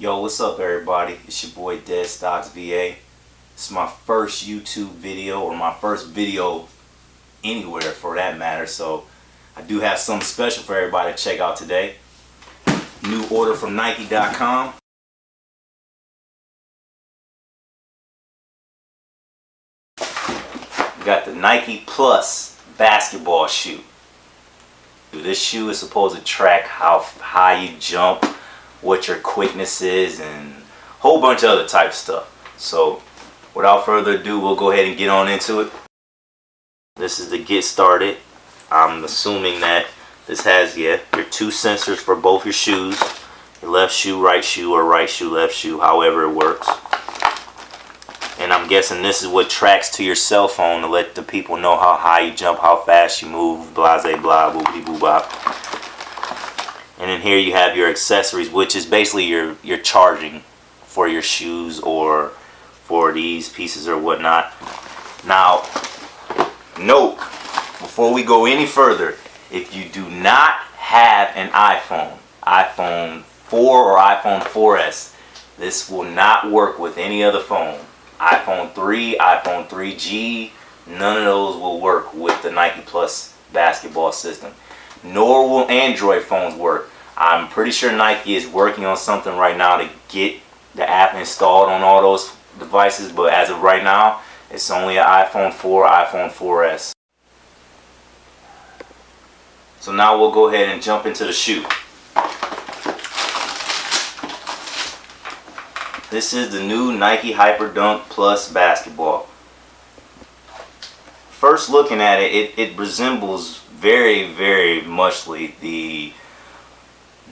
Yo, what's up everybody? It's your boy DeadStocksVA. This is my first YouTube video, or my first video anywhere for that matter, so I do have something special for everybody to check out today. New order from Nike.com. We got the Nike Plus basketball shoe. This shoe is supposed to track how high you jump, what your quickness is, and a whole bunch of other type of stuff. So without further ado, we'll go ahead and get on into it. This is the get started. I'm assuming that this has your two sensors for both your shoes, your left shoe, or right shoe, left shoe, however it works. And I'm guessing this is what tracks to your cell phone to let the people know how high you jump, how fast you move, blah, blah, blah, boopity boo bop. And then here you have your accessories, which is basically your charging for your shoes or for these pieces or whatnot. Now, note, before we go any further, if you do not have an iPhone 4 or iPhone 4S, this will not work with any other phone. iPhone 3, iPhone 3G, none of those will work with the Nike Plus basketball system. Nor will Android phones work. I'm pretty sure Nike is working on something right now to get the app installed on all those devices, but as of right now, it's only an iPhone 4, iPhone 4S. So now we'll go ahead and jump into the shoe. This is the new Nike Hyperdunk Plus basketball. First looking at it, it resembles very muchly the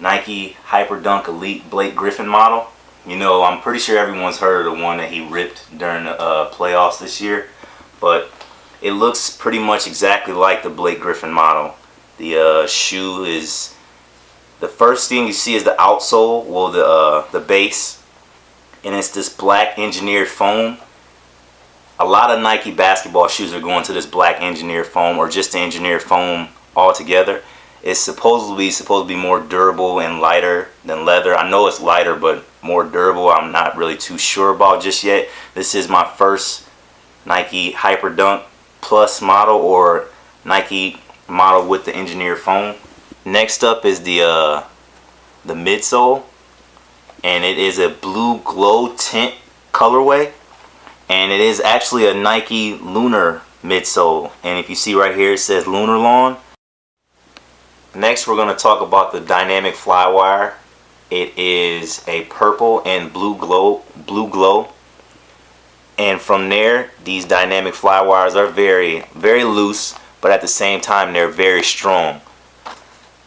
Nike Hyperdunk Elite Blake Griffin model. You know, I'm pretty sure everyone's heard of the one that he ripped during the playoffs this year, but it looks pretty much exactly like the Blake Griffin model. The shoe is, the first thing you see is the outsole, well the base, and it's this black engineered foam. A lot of Nike basketball shoes are going to this black engineered foam, or just the engineered foam altogether. It's supposed to be more durable and lighter than leather. I know it's lighter, but more durable, I'm not really too sure about just yet. This is my first Nike Hyperdunk Plus model, or Nike model with the engineered foam. Next up is the midsole, and it is a blue glow tint colorway, and it is actually a Nike Lunar midsole, and if you see right here, it says Lunar Lawn. Next, we're going to talk about the dynamic flywire. It is a purple and blue glow, and from there, these dynamic flywires are very loose, but at the same time they're very strong.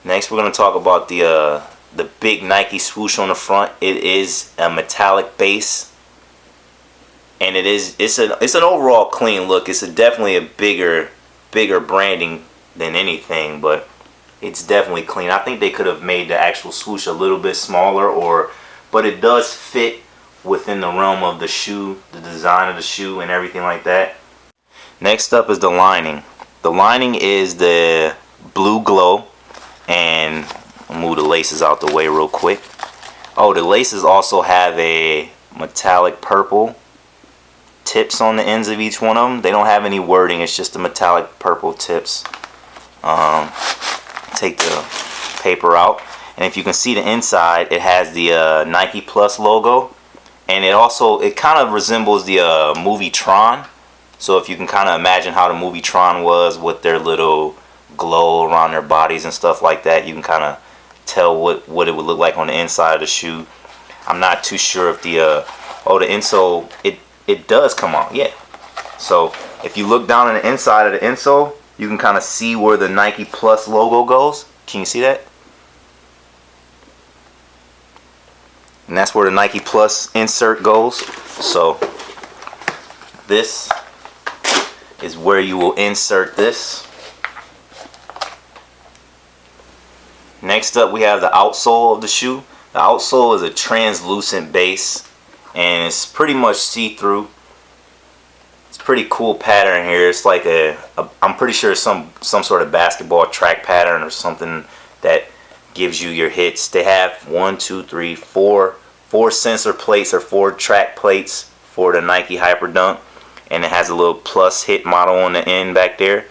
Next, we're going to talk about the big Nike swoosh on the front. It is a metallic base, and it's an overall clean look. It's definitely a bigger branding than anything, but it's definitely clean. I think they could have made the actual swoosh a little bit smaller, but it does fit within the realm of the shoe, the design of the shoe and everything like that. Next up is the lining. The lining is the blue glow, and I'll move the laces out the way real quick. Oh, the laces also have a metallic purple tips on the ends of each one of them. They don't have any wording, it's just the metallic purple tips. Take the paper out, and if you can see the inside, it has the Nike Plus logo, and it kind of resembles the movie Tron. So if you can kind of imagine how the movie Tron was with their little glow around their bodies and stuff like that, you can kind of tell what it would look like on the inside of the shoe. I'm not too sure if the insole, it does come on, yeah. So if you look down on the inside of the insole, you can kind of see where the Nike Plus logo goes. Can you see that? And that's where the Nike Plus insert goes. So this is where you will insert this. Next up, we have the outsole of the shoe. The outsole is a translucent base, and it's pretty much see-through. Pretty cool pattern here. It's like I'm pretty sure it's some sort of basketball track pattern or something that gives you your hits. They have 1, 2, 3, 4 4 sensor plates or 4 track plates for the Nike Hyperdunk, and it has a little plus hit model on the end back there,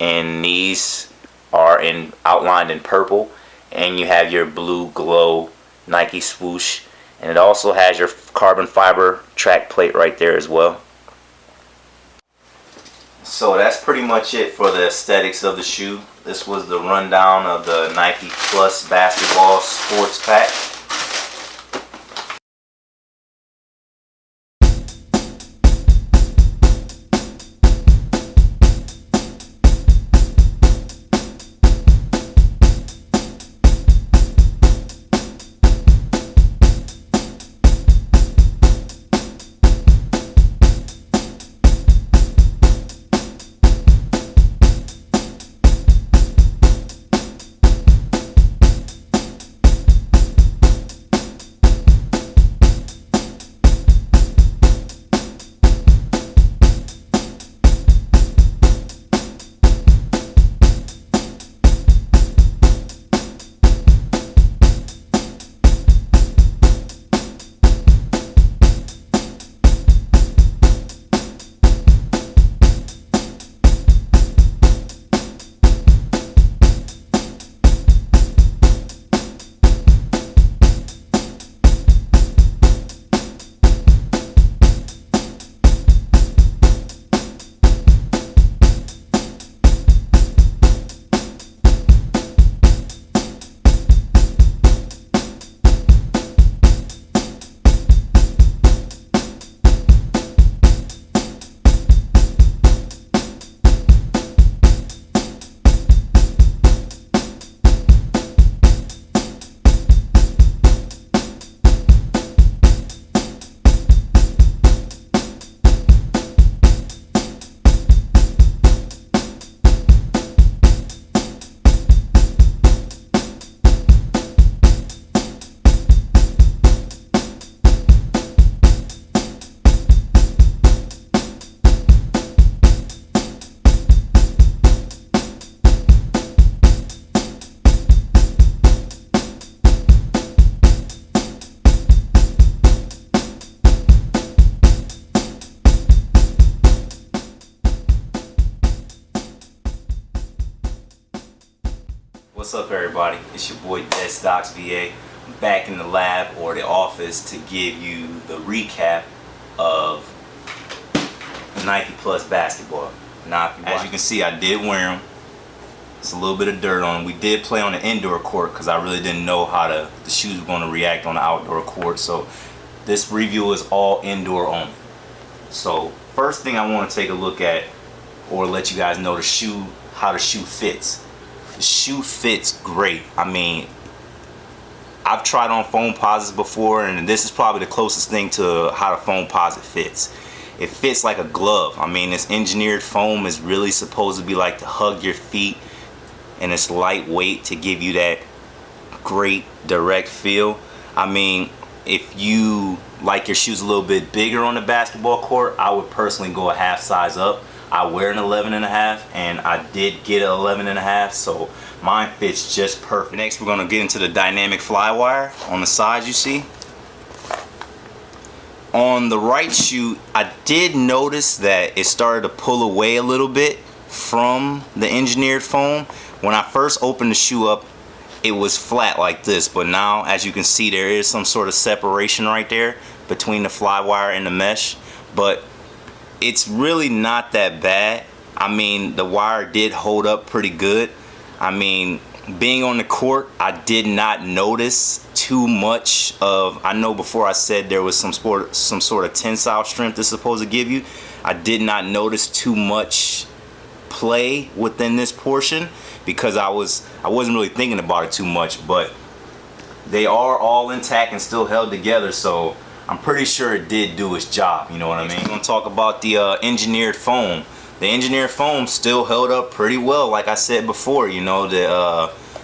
and these are outlined in purple, and you have your blue glow Nike swoosh, and it also has your carbon fiber track plate right there as well. So that's pretty much it for the aesthetics of the shoe. This was the rundown of the Nike Plus Basketball Sports Pack. What's up, everybody? It's your boy DeadStocksVA, back in the lab or the office to give you the recap of the Nike Plus Basketball. Now, as you can see, I did wear them. It's a little bit of dirt on them. We did play on the indoor court because I really didn't know how the shoes were going to react on the outdoor court. So this review is all indoor only. So first thing I want to take a look at, or let you guys know how the shoe fits. The shoe fits great. I mean, I've tried on foam posits before, and this is probably the closest thing to how the foam posit fits. It fits like a glove. I mean, this engineered foam is really supposed to be like to hug your feet, and it's lightweight to give you that great direct feel. I mean, if you like your shoes a little bit bigger on the basketball court, I would personally go a half size up. I wear an 11.5, and I did get an 11.5, so mine fits just perfect. Next, we're going to get into the dynamic fly wire on the sides. You see on the right shoe, I did notice that it started to pull away a little bit from the engineered foam. When I first opened the shoe up, it was flat like this, but now, as you can see, there is some sort of separation right there between the fly wire and the mesh, but it's really not that bad. I mean, the wire did hold up pretty good. I mean, being on the court, I did not notice too much of, I know before I said there was some sort of tensile strength it's supposed to give you. I did not notice too much play within this portion because I wasn't really thinking about it too much, but they are all intact and still held together, so I'm pretty sure it did do its job, you know what I mean? We're going to talk about the engineered foam. The engineered foam still held up pretty well, like I said before. You know,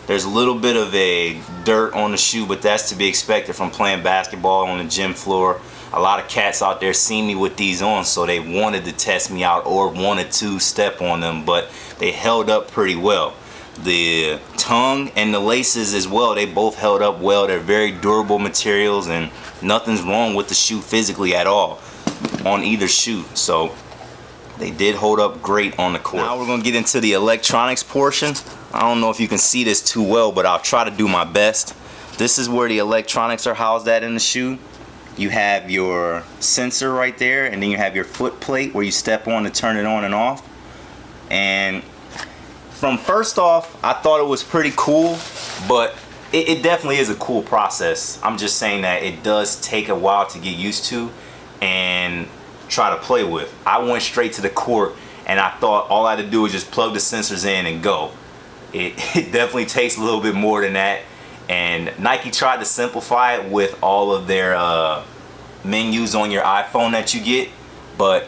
there's a little bit of a dirt on the shoe, but that's to be expected from playing basketball on the gym floor. A lot of cats out there see me with these on, so they wanted to test me out or wanted to step on them, but they held up pretty well. The tongue and the laces as well, they both held up well. They're very durable materials, and nothing's wrong with the shoe physically at all on either shoe. So they did hold up great on the court. Now we're gonna get into the electronics portion. I don't know if you can see this too well, but I'll try to do my best. This is where the electronics are housed at in the shoe. You have your sensor right there, and then you have your foot plate where you step on to turn it on and off. And from first off, I thought it was pretty cool, but it definitely is a cool process. I'm just saying that it does take a while to get used to and try to play with. I went straight to the court, and I thought all I had to do was just plug the sensors in and go. It definitely takes a little bit more than that. And Nike tried to simplify it with all of their menus on your iPhone that you get, but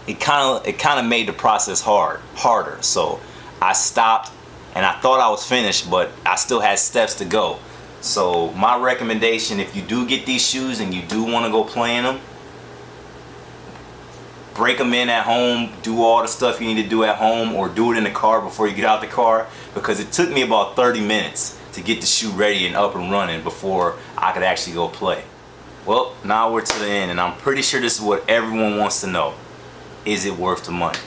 it kind of made the process harder. So I stopped, and I thought I was finished, but I still had steps to go. So my recommendation, if you do get these shoes and you do want to go play in them, break them in at home, do all the stuff you need to do at home, or do it in the car before you get out the car, because it took me about 30 minutes to get the shoe ready and up and running before I could actually go play. Well, now we're to the end, and I'm pretty sure this is what everyone wants to know. Is it worth the money?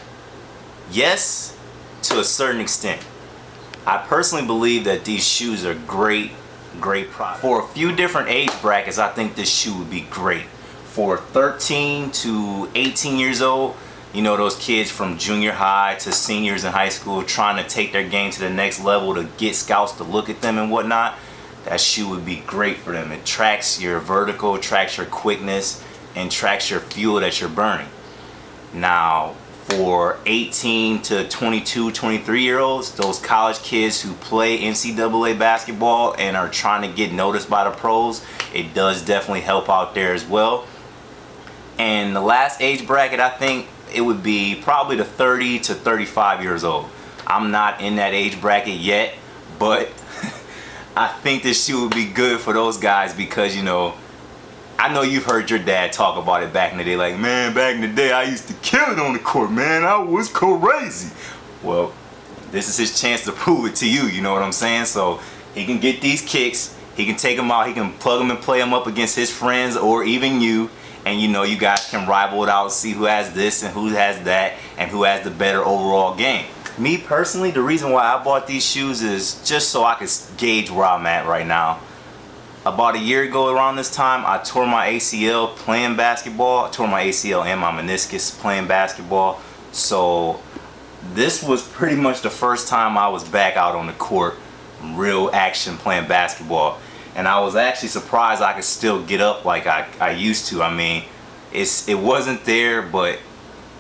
Yes, to a certain extent. I personally believe that these shoes are great product. For a few different age brackets, I think this shoe would be great. For 13 to 18 years old, you know, those kids from junior high to seniors in high school trying to take their game to the next level to get scouts to look at them and whatnot, that shoe would be great for them. It tracks your vertical, tracks your quickness, and tracks your fuel that you're burning. Now, for 18 to 22, 23-year-olds, those college kids who play NCAA basketball and are trying to get noticed by the pros, it does definitely help out there as well. And the last age bracket, I think it would be probably the 30 to 35 years old. I'm not in that age bracket yet, but I think this shoe would be good for those guys because, you know, I know you've heard your dad talk about it back in the day, like, man, back in the day I used to kill it on the court, man, I was crazy. Well, this is his chance to prove it to you, you know what I'm saying? So he can get these kicks, he can take them out, he can plug them and play them up against his friends or even you, and you know, you guys can rival it out and see who has this and who has that and who has the better overall game. Me personally, the reason why I bought these shoes is just so I could gauge where I'm at right now. About a year ago around this time, I tore my ACL playing basketball. I tore my ACL and my meniscus playing basketball. So this was pretty much the first time I was back out on the court, real action playing basketball. And I was actually surprised I could still get up like I used to. I mean, it wasn't there, but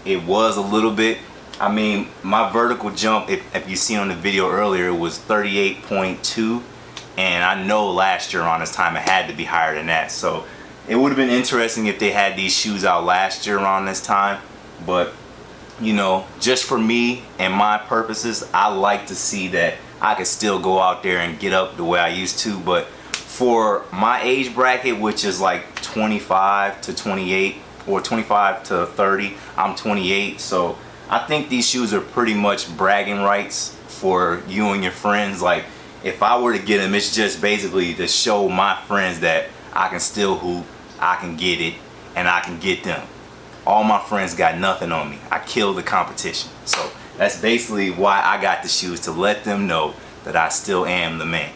it was a little bit. I mean, my vertical jump, if you seen on the video earlier, it was 38.2. And I know last year around this time it had to be higher than that. So it would have been interesting if they had these shoes out last year around this time. But, you know, just for me and my purposes, I like to see that I could still go out there and get up the way I used to. But for my age bracket, which is like 25 to 28 or 25 to 30, I'm 28. So I think these shoes are pretty much bragging rights for you and your friends. Like, if I were to get them, it's just basically to show my friends that I can still hoop, I can get it, and I can get them. All my friends got nothing on me. I killed the competition. So that's basically why I got the shoes, to let them know that I still am the man.